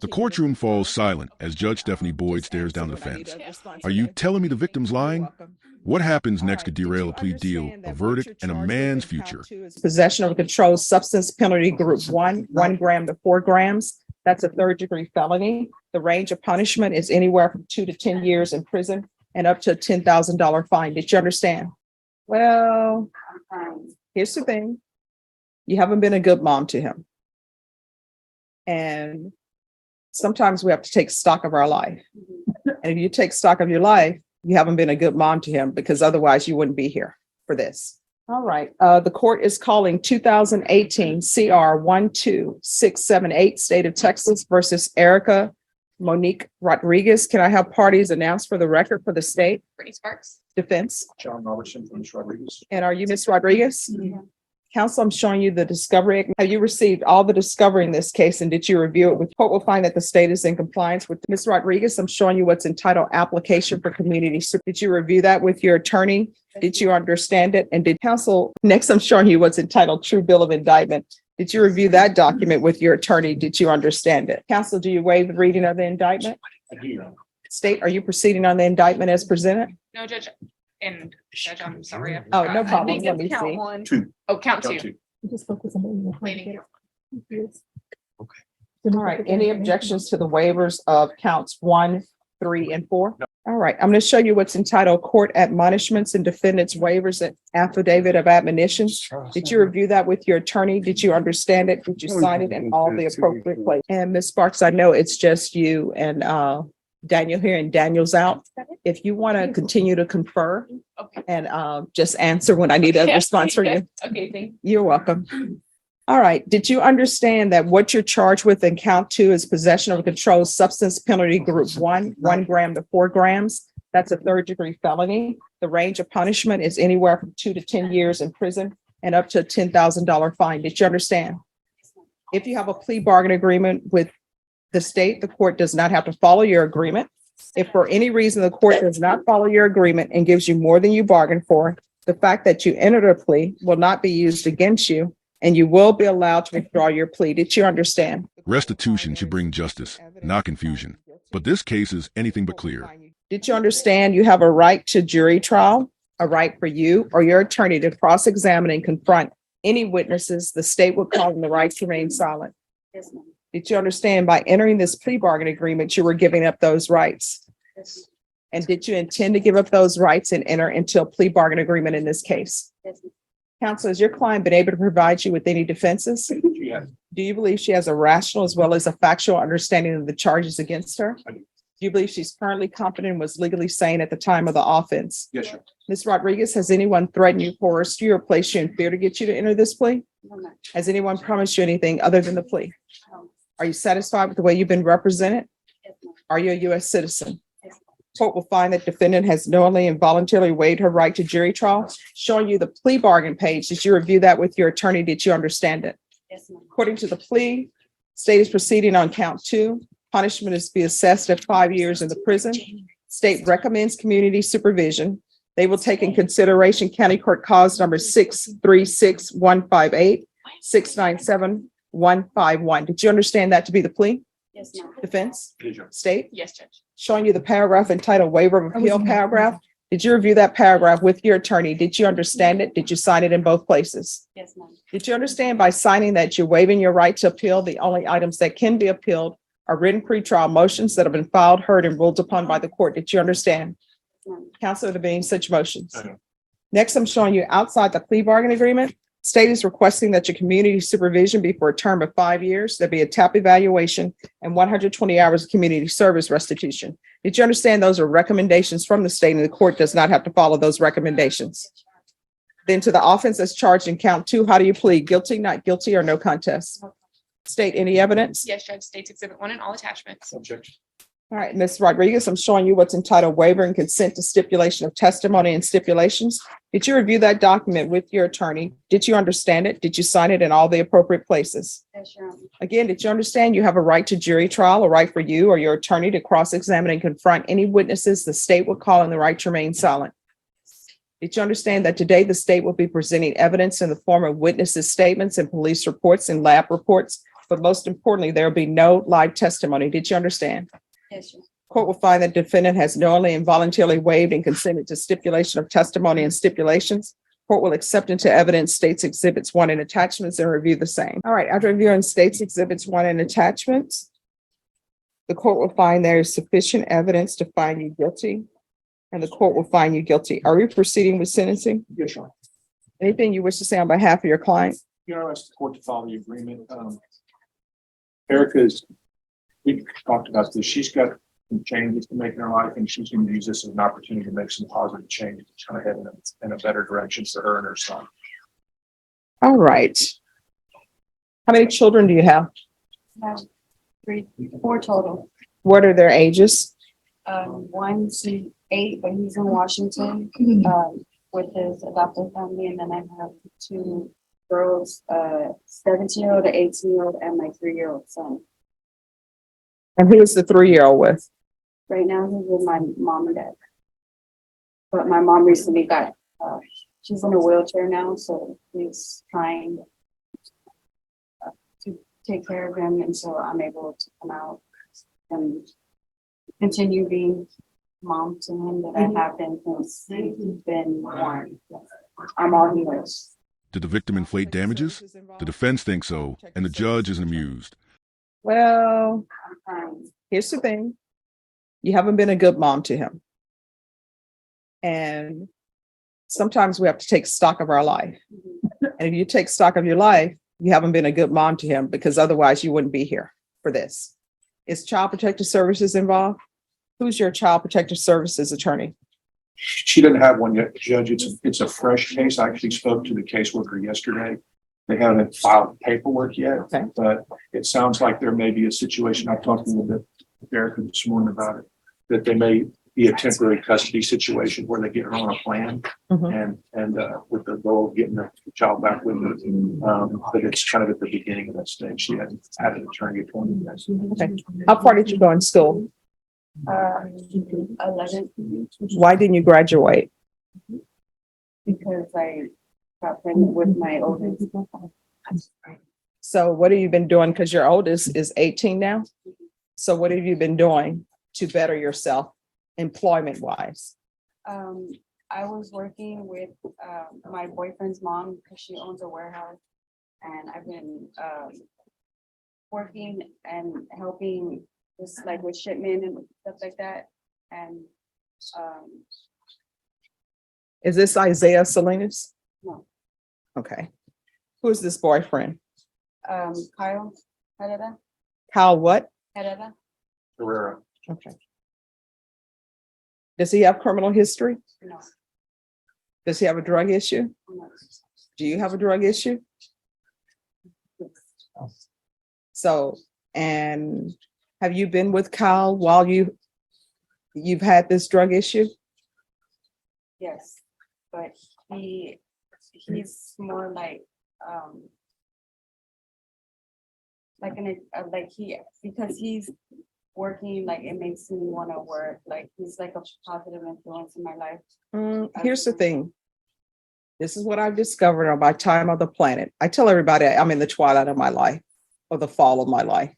The courtroom falls silent as Judge Stephanie Boyd stares down the fence. Are you telling me the victim's lying? What happens next could derail a plea deal, a verdict, and a man's future? Possession of a controlled substance penalty group 1 gram to 4 grams. That's a third-degree felony. The range of punishment is anywhere from 2 to 10 years in prison and up to a $10,000 fine. Did you understand? Well, here's the thing. You haven't been a good mom to him. And sometimes we have to take stock of our life. And if you take stock of your life, you haven't been a good mom to him, because otherwise you wouldn't be here for this. All right. The court is calling 2018 CR 12678, State of Texas versus Erica Monique Rodriguez. Can I have parties announced for the record for the state? Brittany Sparks. Defense. John Robertson from Ms. Rodriguez. And are you Ms. Rodriguez? Counsel, I'm showing you the discovery. Have you received all the discovery in this case, and did you review it? With court will find that the state is in compliance with Ms. Rodriguez. I'm showing you what's entitled application for community. So did you review that with your attorney? Did you understand it? And did counsel, next I'm showing you what's entitled true bill of indictment. Did you review that document with your attorney? Did you understand it? Counsel, do you waive the reading of the indictment? I do. State, are you proceeding on the indictment as presented? No, Judge. And Judge, I'm sorry. I Oh, forgot. no I problem. think Let me it's count see. one. Two. Oh, count Count two. two. Waiting. All right, any objections to the waivers of counts 1, 3, and 4? All right, I'm going to show you what's entitled court admonishments and defendants waivers and affidavit of admonitions. Did you review that with your attorney? Did you understand it? Did you sign it in all the appropriate places? And Ms. Sparks, I know it's just you and Daniel here, and Daniel's out. If you want to continue to confer Okay. and just answer when I need a response from you. Okay, thank you. You're welcome. All right. Did you understand that what you're charged with in count 2 is possession of a controlled substance penalty group 1 gram to 4 grams? That's a third-degree felony. The range of punishment is anywhere from 2 to 10 years in prison and up to a $10,000 fine. Did you understand? If you have a plea bargain agreement with the state, the court does not have to follow your agreement. If for any reason the court does not follow your agreement and gives you more than you bargained for, the fact that you entered a plea will not be used against you, and you will be allowed to withdraw your plea. Did you understand? Restitution should bring justice, not confusion. But this case is anything but clear. Did you understand you have a right to jury trial, a right for you or your attorney to cross-examine and confront any witnesses the state would call them the right to remain silent? Yes, ma'am. Did you understand by entering this plea bargain agreement, you were giving up those rights? Yes, And did you intend to give up those rights and enter into a plea bargain agreement in this case? yes, ma'am. Counsel, has your client been able to provide you with any defenses? She has. Do you believe she has a rational as well as a factual understanding of the charges against her? I do. Do you believe she's currently competent and was legally sane at the time of the offense? Yes, sir. Ms. Rodriguez, has anyone threatened you, coerced you, or placed you in fear to get you to enter this plea? No, ma'am. Has anyone promised you anything other than the plea? No. Are you satisfied with the way you've been represented? Yes, ma'am. Are you a U.S. citizen? Yes, ma'am. Court will find that defendant has knowingly and voluntarily waived her right to jury trial. Showing you the plea bargain page. Did you review that with your attorney? Did you understand it? Yes, ma'am. According to the plea, state is proceeding on count 2. Punishment is to be assessed at 5 years in the prison. State recommends community supervision. They will take in consideration county court cause number 636-158, 697-151. Did you understand that to be the plea? Yes, ma'am. Defense? Yes, sir. State? Yes, Judge. Showing you the paragraph entitled waiver of appeal paragraph. Did you review that paragraph with your attorney? Did you understand it? Did you sign it in both places? Yes, ma'am. Did you understand by signing that you're waiving your right to appeal? The only items that can be appealed are written pretrial motions that have been filed, heard, and ruled upon by the court. Did you understand? Yes, ma'am. Counsel, there being such motions. I know. Next, I'm showing you outside the plea bargain agreement. State is requesting that your community supervision be for a term of 5 years. There'll be a TAP evaluation and 120 hours of community service restitution. Did you understand those are recommendations from the state, and the court does not have to follow those recommendations? Then to the offense that's charged in count 2, how do you plead? Guilty, not guilty, or no contest? State, any evidence? Yes, Judge. States Exhibit 1 and all attachments. Objection. All right, Ms. Rodriguez, I'm showing you what's entitled waiver and consent to stipulation of testimony and stipulations. Did you review that document with your attorney? Did you understand it? Did you sign it in all the appropriate places? Yes, Your Honor. Again, did you understand you have a right to jury trial, a right for you or your attorney to cross-examine and confront any witnesses the state would call on the right to remain silent? Did you understand that today the state will be presenting evidence in the form of witnesses' statements and police reports and lab reports but most importantly, there will be no live testimony. Did you understand? Yes, sir. Court will find that defendant has knowingly and voluntarily waived and consented to stipulation of testimony and stipulations. Court will accept into evidence states exhibits 1 and attachments and review the same. All right, after reviewing states exhibits 1 and attachments, the court will find there is sufficient evidence to find you guilty, and the court will find you guilty. Are we proceeding with sentencing? Yes, Your Honor. Anything you wish to say on behalf of your client? Your Honor, I asked the court to follow the agreement. Erica's, we talked about this. She's got some changes to make in her life, and she's going to use this as an opportunity to make some positive changes, kind of head in a better direction for her and her son. All right. How many children do you have? I have 4 total. What are their ages? One's 8, but he's in Washington, with his adopted family, and then I have 2 girls, 17-year-old, an 18-year-old, and my 3-year-old son. And who is the 3-year-old with? Right now, he's with my mom and dad. But my mom recently got, she's in a wheelchair now, so he's trying to take care of him, and so I'm able to come out and continue being mom to him that I have been since he's been born. I'm all he knows. Did the victim inflate damages? The defense thinks so, and the judge isn't amused. Well, I'm trying. here's the thing. You haven't been a good mom to him. And sometimes we have to take stock of our life. And if you take stock of your life, you haven't been a good mom to him, because otherwise you wouldn't be here for this. Is Child Protective Services involved? Who's your Child Protective Services attorney? She doesn't have one yet, Judge. It's a fresh case. I actually spoke to the caseworker yesterday. They haven't filed paperwork yet, Okay. but it sounds like there may be a situation. I talked a little bit with Erica this morning about it, that they may be a temporary custody situation where they get her on a plan Mhm. and with the goal of getting the child back with her. But it's kind of at the beginning of that stage. She hasn't had an attorney appointed yet. Okay. How far did you go in school? 11, Why didn't you graduate? because I got pregnant with my oldest. So what have you been doing? Because your oldest is 18 now. So what have you been doing to better yourself employment wise? I was working with my boyfriend's mom because she owns a warehouse, and I've been working and helping just like with shipment and stuff like that. And Is this Isaiah Salinas? no, Okay. Who is this boyfriend? Kyle Herrera, Kyle what? Herrera. Herrera. Okay. Does he have criminal history? No, Does he have a drug issue? no. Do you have a drug issue? So, and have you been with Kyle while you've had this drug issue? Yes, but he's more like because he's working, like it makes me want to work, like he's like a positive influence in my life. Here's the thing. This is what I've discovered on my time on the planet. I tell everybody I'm in the twilight of my life or the fall of my life,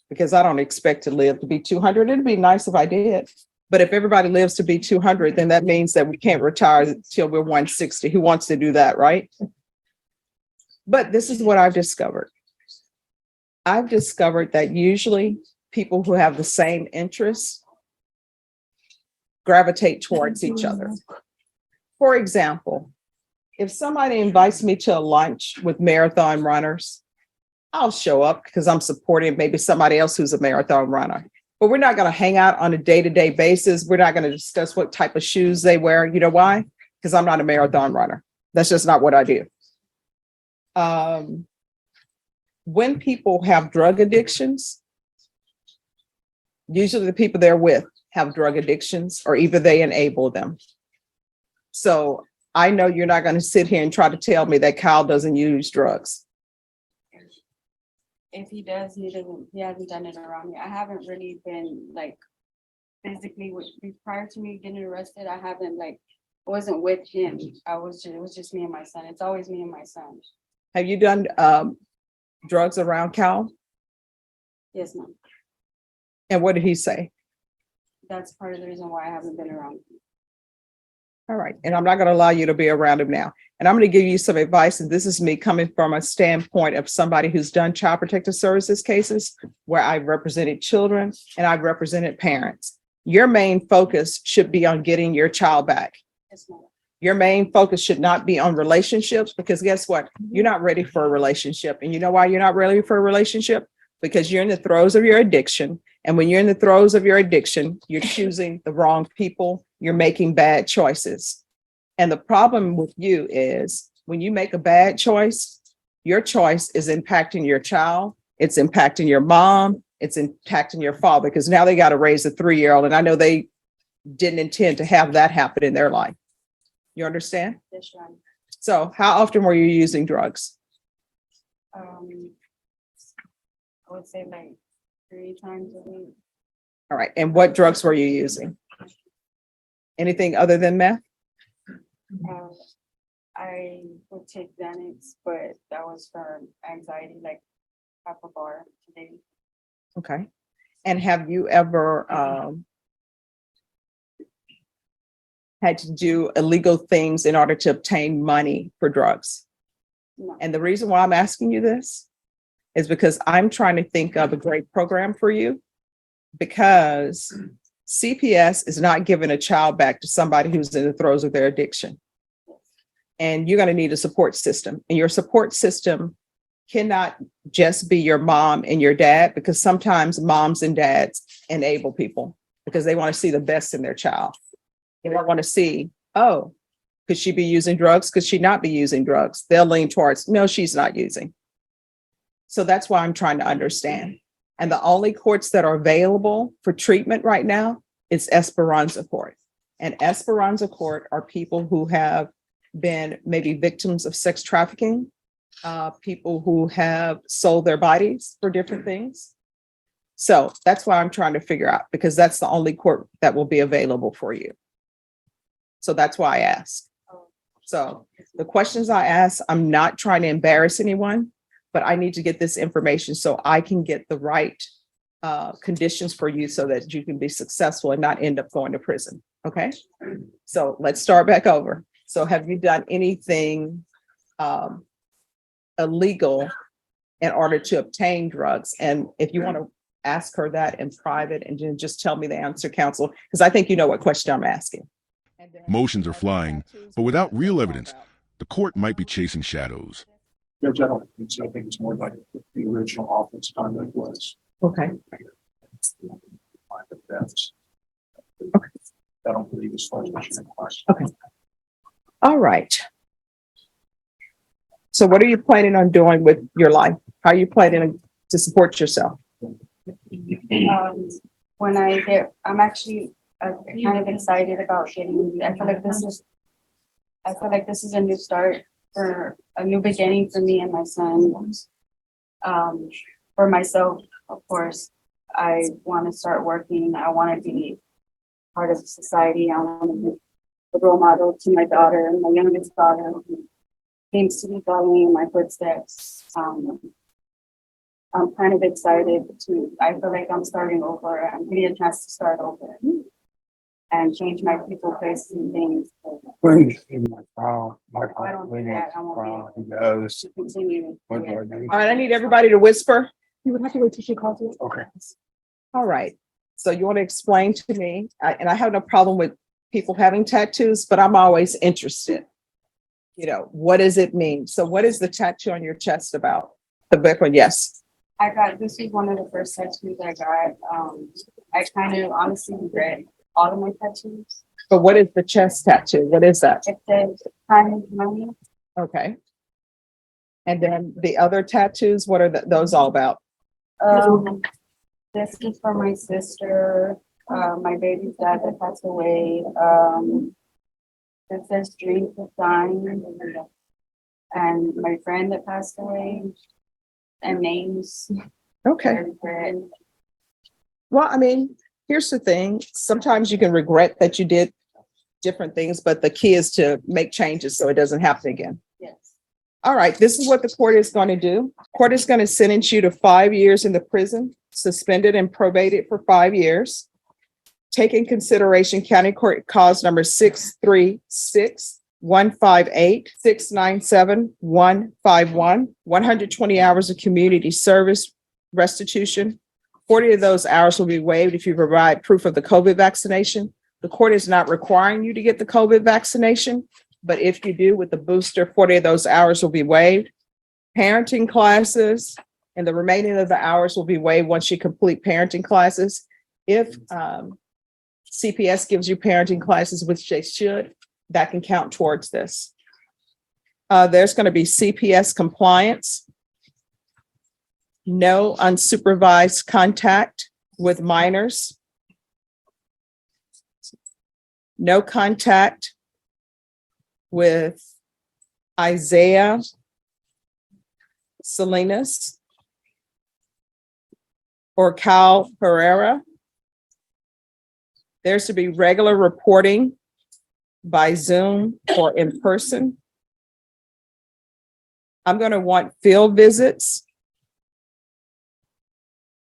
because I don't expect to live to be 200. It'd be nice if I did. But if everybody lives to be 200, then that means that we can't retire till we're 160. Who wants to do that, right? But this is what I've discovered. I've discovered that usually people who have the same interests gravitate towards each other. For example, if somebody invites me to a lunch with marathon runners, I'll show up because I'm supporting maybe somebody else who's a marathon runner. But we're not going to hang out on a day-to-day basis. We're not going to discuss what type of shoes they wear. You know why? Because I'm not a marathon runner. That's just not what I do. When people have drug addictions, usually the people they're with have drug addictions, or either they enable them. So I know you're not going to sit here and try to tell me that Kyle doesn't use drugs. If he does, he hasn't done it around me. I haven't really been like physically prior to me getting arrested. I wasn't with him. It was just me and my son. It's always me and my son. Have you done drugs around Kyle? Yes, ma'am. And what did he say? That's part of the reason why I haven't been around. All right, and I'm not going to allow you to be around him now. And I'm going to give you some advice, and this is me coming from a standpoint of somebody who's done child protective services cases where I've represented children and I've represented parents. Your main focus should be on getting your child back. Yes, ma'am. Your main focus should not be on relationships, because guess what? You're not ready for a relationship. And you know why you're not ready for a relationship? Because you're in the throes of your addiction. And when you're in the throes of your addiction, you're choosing the wrong people. You're making bad choices. And the problem with you is when you make a bad choice, your choice is impacting your child. It's impacting your mom. It's impacting your father, because now they got to raise a 3-year-old. And I know they didn't intend to have that happen in their life. You understand? Yes, ma'am. So how often were you using drugs? I would say like 3 times a week. All right. And what drugs were you using? Anything other than meth? I would take Xanax, but that was for anxiety, like half a bar today. Okay. And have you ever had to do illegal things in order to obtain money for drugs? No. And the reason why I'm asking you this is because I'm trying to think of a great program for you, because CPS is not giving a child back to somebody who's in the throes of their addiction. And you're going to need a support system, and your support system cannot just be your mom and your dad, because sometimes moms and dads enable people because they want to see the best in their child. They don't want to see, oh, could she be using drugs? Could she not be using drugs? They'll lean towards, no, she's not using. So that's why I'm trying to understand. And the only courts that are available for treatment right now is Esperanza Court. And Esperanza Court are people who have been maybe victims of sex trafficking, people who have sold their bodies for different things. So that's why I'm trying to figure out, because that's the only court that will be available for you. So that's why I asked. So the questions I ask, I'm not trying to embarrass anyone, but I need to get this information so I can get the right conditions for you so that you can be successful and not end up going to prison. Okay. So let's start back over. So have you done anything illegal in order to obtain drugs? And if you want to ask her that in private and then just tell me the answer, counsel, because I think you know what question I'm asking. Motions are flying, but without real evidence, the court might be chasing shadows. Judge, I don't think so. I think it's more like the original office conduct was. Okay. Okay. I don't believe it's Fleischer question. Okay. All right. So what are you planning on doing with your life? How are you planning to support yourself? When I'm actually kind of excited about getting, I feel like this is a new start, for a new beginning for me and my son. For myself, of course, I want to start working. I want to be part of society. I want to be a role model to my daughter, my youngest daughter, who seems to be following in my footsteps. I'm kind of excited I feel like I'm starting over. I'm getting a chance to start over and change my people, places, and things. My file, I don't do that. I won't he does. to continue. What do I do? All right, I need everybody to whisper. You would have to wait till she calls you. Okay. All right. So you want to explain to me, and I have no problem with people having tattoos, but I'm always interested. You know, what does it mean? So what is the tattoo on your chest about? The back one, yes. This is one of the first tattoos I got. I kind of honestly regret all of my tattoos. But what is the chest tattoo? What is that? It says time is money. Okay. And then the other tattoos, what are those all about? This is for my sister, my baby's dad that passed away. It says dreams of dying, and my friend that passed away, and names. Okay. Well, I mean, here's the thing. Sometimes you can regret that you did different things, but the key is to make changes so it doesn't happen again. Yes. All right, this is what the court is going to do. Court is going to sentence you to 5 years in the prison suspended and probated for 5 years. Take in consideration county court cause number 636-158, 697-151, 120 hours of community service restitution. 40 of those hours will be waived if you provide proof of the COVID vaccination. The court is not requiring you to get the COVID vaccination, but if you do with the booster, 40 of those hours will be waived. Parenting classes and the remaining of the hours will be waived once you complete parenting classes. If CPS gives you parenting classes, which they should, that can count towards this. There's going to be CPS compliance. No unsupervised contact with minors. No contact with Isaiah Salinas or Cal Herrera. There's to be regular reporting by Zoom or in person. I'm going to want field visits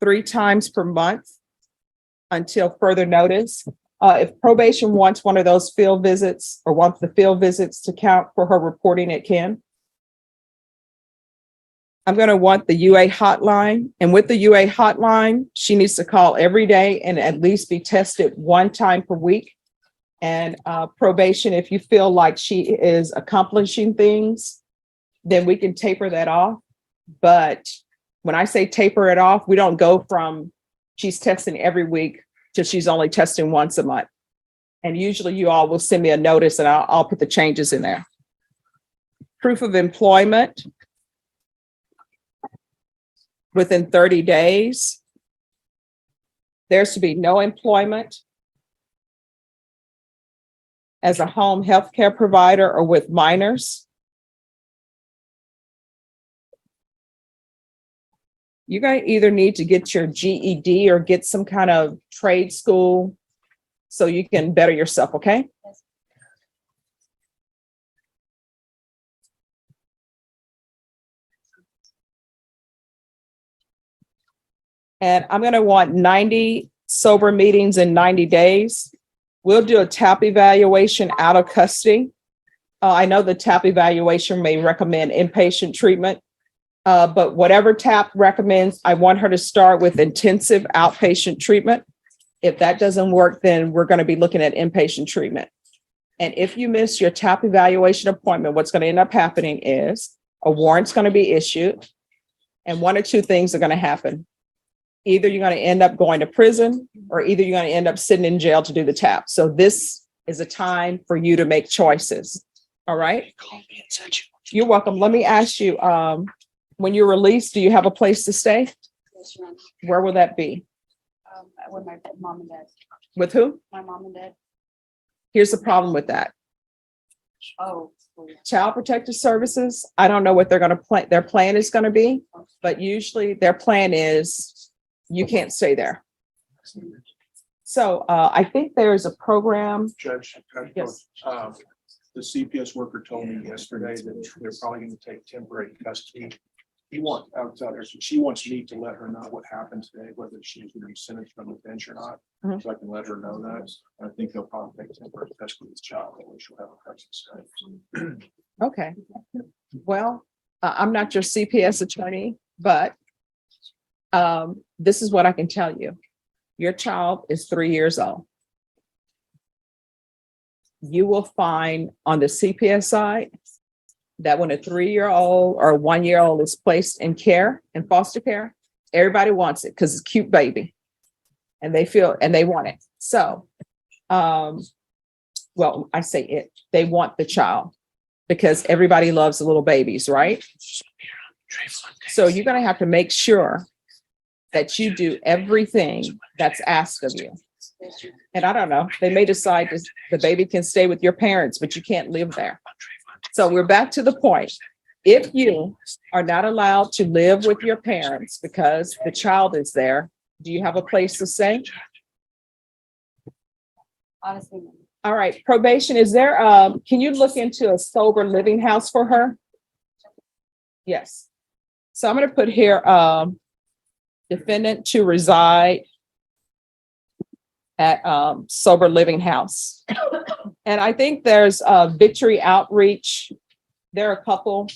3 times per month until further notice. If probation wants one of those field visits or wants the field visits to count for her reporting, it can. I'm going to want the UA hotline. And with the UA hotline, she needs to call every day and at least be tested 1 time per week. And probation, if you feel like she is accomplishing things, then we can taper that off. But when I say taper it off, we don't go from she's testing every week to she's only testing once a month. And usually you all will send me a notice and I'll put the changes in there. Proof of employment within 30 days. There's to be no employment as a home health care provider or with minors. You're going to either need to get your GED or get some kind of trade school so you can better yourself, okay? And I'm going to want 90 sober meetings in 90 days. We'll do a TAP evaluation out of custody. I know the TAP evaluation may recommend inpatient treatment. But whatever TAP recommends, I want her to start with intensive outpatient treatment. If that doesn't work, then we're going to be looking at inpatient treatment. And if you miss your TAP evaluation appointment, what's going to end up happening is a warrant's going to be issued and 1 or 2 things are going to happen. Either you're going to end up going to prison or either you're going to end up sitting in jail to do the TAP. So this is a time for you to make choices. All right. You're welcome. Let me ask you, when you're released, do you have a place to stay? Yes, Your Honor. Where will that be? With my mom and dad. With who? My mom and dad. Here's the problem with that. Oh. Child Protective Services, I don't know what they're going to plan. Their plan is going to be, but usually their plan is you can't stay there. So I think there is a program. Judge, Yes. The CPS worker told me yesterday that they're probably going to take temporary custody. She wants me to let her know what happened today, whether she's going to be sentenced from the bench or not. Mhm. So I can let her know that. I think they'll probably take temporary custody of this child, and she'll have a presence. Okay. Well, I'm not your CPS attorney, but this is what I can tell you. Your child is 3 years old. You will find on the CPS side that when a 3-year-old or a 1-year-old is placed in care, in foster care, everybody wants it because it's a cute baby and they feel and they want it. So, well, I say it, they want the child because everybody loves the little babies, right? So you're going to have to make sure that you do everything that's asked of you. And I don't know, they may decide the baby can stay with your parents, but you can't live there. So we're back to the point. If you are not allowed to live with your parents because the child is there, do you have a place to stay? Honestly. All right, probation, is there, can you look into a sober living house for her? Yes. So I'm going to put here, defendant to reside at sober living house. And I think there's Victory Outreach. There are a couple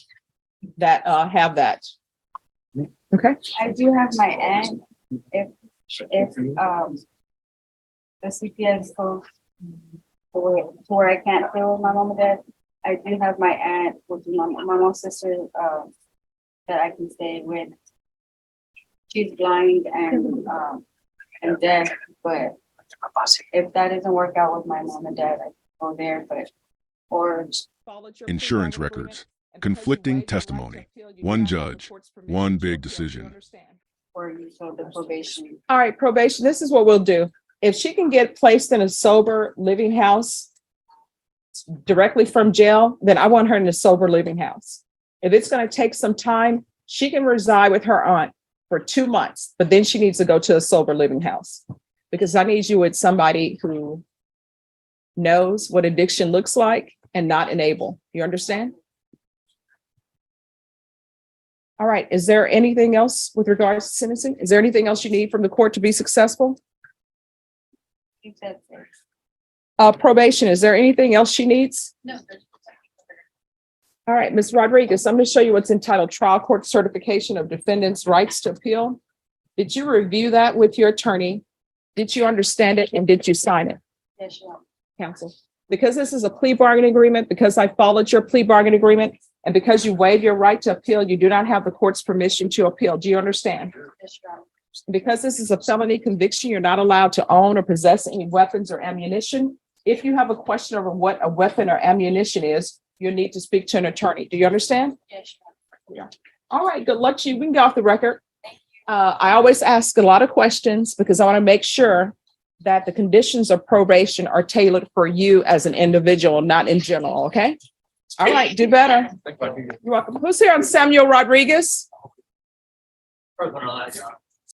that have that. Okay. I do have my aunt, if the CPS goes to where I can't stay with my mom and dad, I do have my aunt, which is my mom's sister, that I can stay with. She's blind and deaf, but if that doesn't work out with my mom and dad, I can go there, or Insurance records, conflicting testimony, one judge, one big decision. you so the probation. All right, probation, this is what we'll do. If she can get placed in a sober living house directly from jail, then I want her in a sober living house. If it's going to take some time, she can reside with her aunt for 2 months, but then she needs to go to a sober living house because I need you with somebody who knows what addiction looks like and not enable. You understand? All right. Is there anything else with regards to sentencing? Is there anything else you need from the court to be successful? You said so. Probation, is there anything else she needs? No. All right, Ms. Rodriguez, I'm going to show you what's entitled Trial Court Certification of Defendant's Rights to Appeal. Did you review that with your attorney? Did you understand it and did you sign it, Yes, you are. counsel? Because this is a plea bargaining agreement, because I followed your plea bargaining agreement, and because you waive your right to appeal, you do not have the court's permission to appeal. Do you understand? Yes, you are. Because this is a felony conviction, you're not allowed to own or possess any weapons or ammunition. If you have a question over what a weapon or ammunition is, you need to speak to an attorney. Do you understand? Yes, you are. All right, good luck to you. We can get off the record. I always ask a lot of questions because I want to make sure that the conditions of probation are tailored for you as an individual, not in general, okay? All right, do better. You're welcome. Who's here on Samuel Rodriguez?